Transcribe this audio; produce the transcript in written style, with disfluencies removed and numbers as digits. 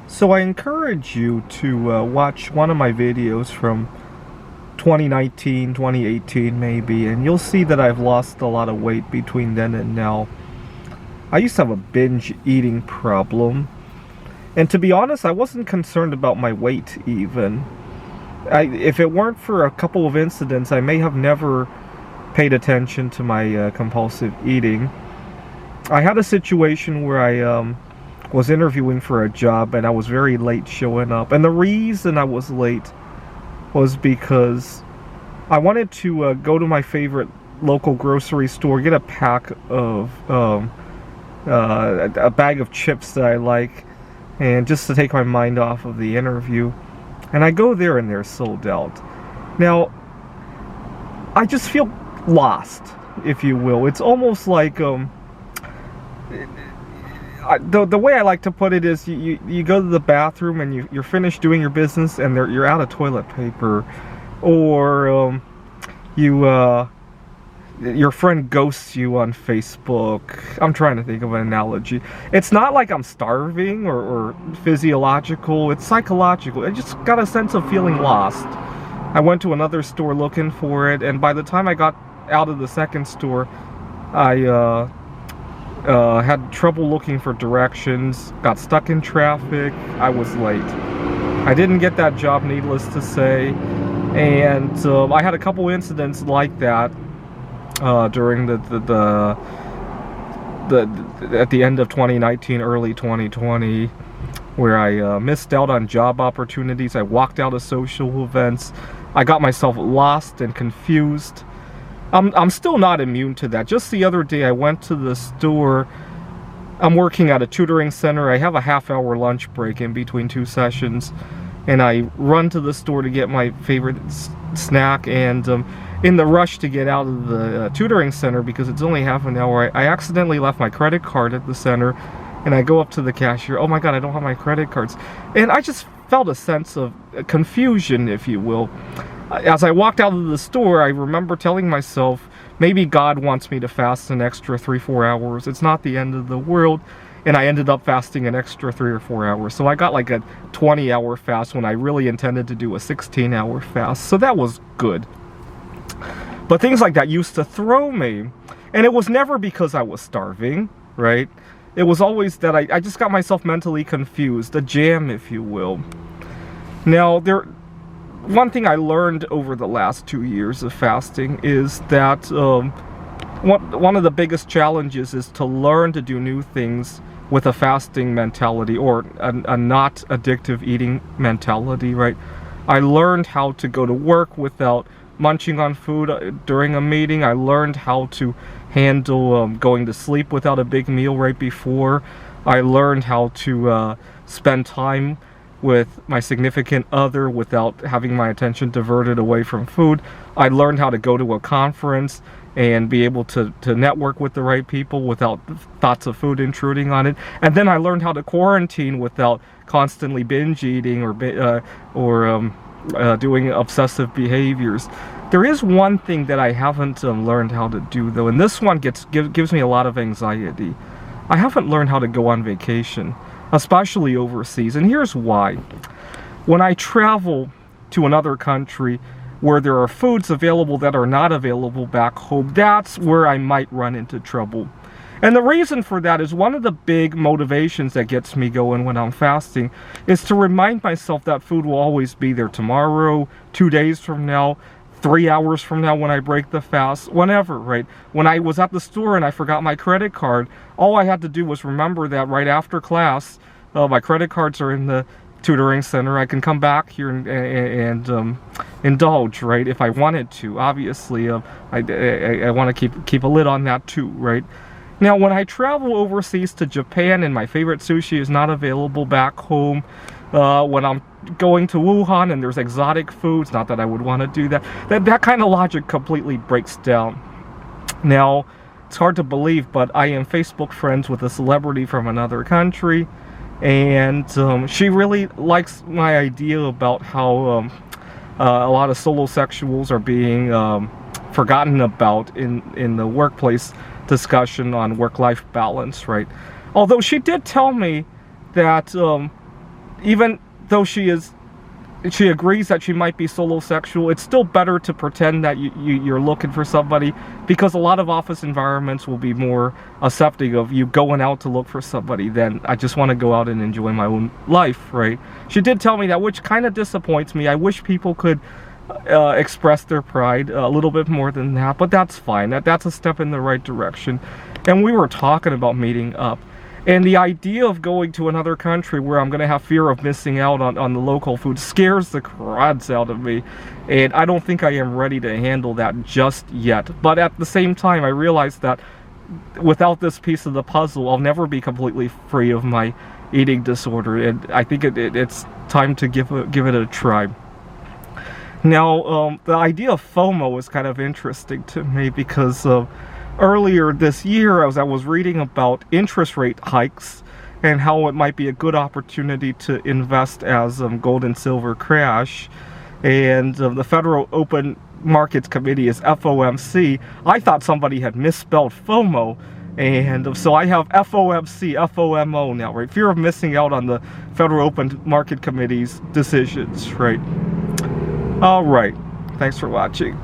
So I encourage you to watch one of my videos from 2019, 2018 maybe, and you'll see that I've lost a lot of weight between then and now. I used to have a binge eating problem, and to be honest, I wasn't concerned about my weight even. If it weren't for a couple of incidents, I may have never paid attention to my compulsive eating. I had a situation where I was interviewing for a job and I was very late showing up, and the reason I was late was because I wanted to go to my favorite local grocery store, get a pack of a bag of chips that I like, and just to take my mind off of the interview. And I go there and they're sold out. Now I just feel lost, if you will. It's almost like the way I like to put it is you go to the bathroom and you're finished doing your business and you're out of toilet paper, or your friend ghosts you on Facebook. I'm trying to think of an analogy. It's not like I'm starving or physiological, it's psychological. I just got a sense of feeling lost. I went to another store looking for it, and by the time I got out of the second store, I had trouble looking for directions, got stuck in traffic, I was late. I didn't get that job, needless to say, and I had a couple incidents like that during at the end of 2019, early 2020, where I missed out on job opportunities. I walked out of social events. I got myself lost and confused. I'm still not immune to that. Just the other day I went to the store. I'm working at a tutoring center. I have a half-hour lunch break in between two sessions, and I run to the store to get my favorite snack, and in the rush to get out of the tutoring center, because it's only half an hour, I accidentally left my credit card at the center, and I go up to the cashier. Oh my god, I don't have my credit cards. And I just felt a sense of confusion, if you will. As I walked out of the store, I remember telling myself, maybe God wants me to fast an extra 3-4 hours. It's not the end of the world. And I ended up fasting an extra 3 or 4 hours. So I got like a 20-hour fast when I really intended to do a 16-hour fast. So that was good. But things like that used to throw me. And it was never because I was starving, right? It was always that I just got myself mentally confused. A jam, if you will. Now, one thing I learned over the last 2 years of fasting is that one of the biggest challenges is to learn to do new things with a fasting mentality, or a not addictive eating mentality, right? I learned how to go to work without munching on food during a meeting. I learned how to handle going to sleep without a big meal right before. I learned how to spend time with my significant other without having my attention diverted away from food. I learned how to go to a conference and be able to network with the right people without thoughts of food intruding on it. And then I learned how to quarantine without constantly binge eating or doing obsessive behaviors. There is one thing that I haven't learned how to do, though, and this one gives me a lot of anxiety. I haven't learned how to go on vacation, especially overseas, and here's why. When I travel to another country where there are foods available that are not available back home, that's where I might run into trouble. And the reason for that is, one of the big motivations that gets me going when I'm fasting is to remind myself that food will always be there tomorrow, 2 days from now, 3 hours from now when I break the fast, whenever, right? When I was at the store and I forgot my credit card, all I had to do was remember that right after class, my credit cards are in the tutoring center. I can come back here and indulge, right, if I wanted to. Obviously, I want to keep a lid on that too, right? Now, when I travel overseas to Japan and my favorite sushi is not available back home, when I'm going to Wuhan and there's exotic foods, not that I would want to do that, that kind of logic completely breaks down. Now, it's hard to believe, but I am Facebook friends with a celebrity from another country, and she really likes my idea about how a lot of solosexuals are being forgotten about in the workplace discussion on work-life balance, right? Although she did tell me that even though she agrees that she might be solosexual, it's still better to pretend that you're looking for somebody, because a lot of office environments will be more accepting of you going out to look for somebody than I just want to go out and enjoy my own life, right? She did tell me that, which kind of disappoints me. I wish people could express their pride a little bit more than that, but that's fine. That's a step in the right direction. And we were talking about meeting up. And the idea of going to another country where I'm going to have fear of missing out on the local food scares the crud out of me. And I don't think I am ready to handle that just yet. But at the same time, I realize that without this piece of the puzzle, I'll never be completely free of my eating disorder. And I think it's time to give it a try. Now, the idea of FOMO is kind of interesting to me because earlier this year, as I was reading about interest rate hikes and how it might be a good opportunity to invest as gold and silver crash, and the Federal Open Markets Committee is FOMC, I thought somebody had misspelled FOMO, and so I have FOMC, FOMO now, right? Fear of missing out on the Federal Open Market Committee's decisions, right? All right, thanks for watching.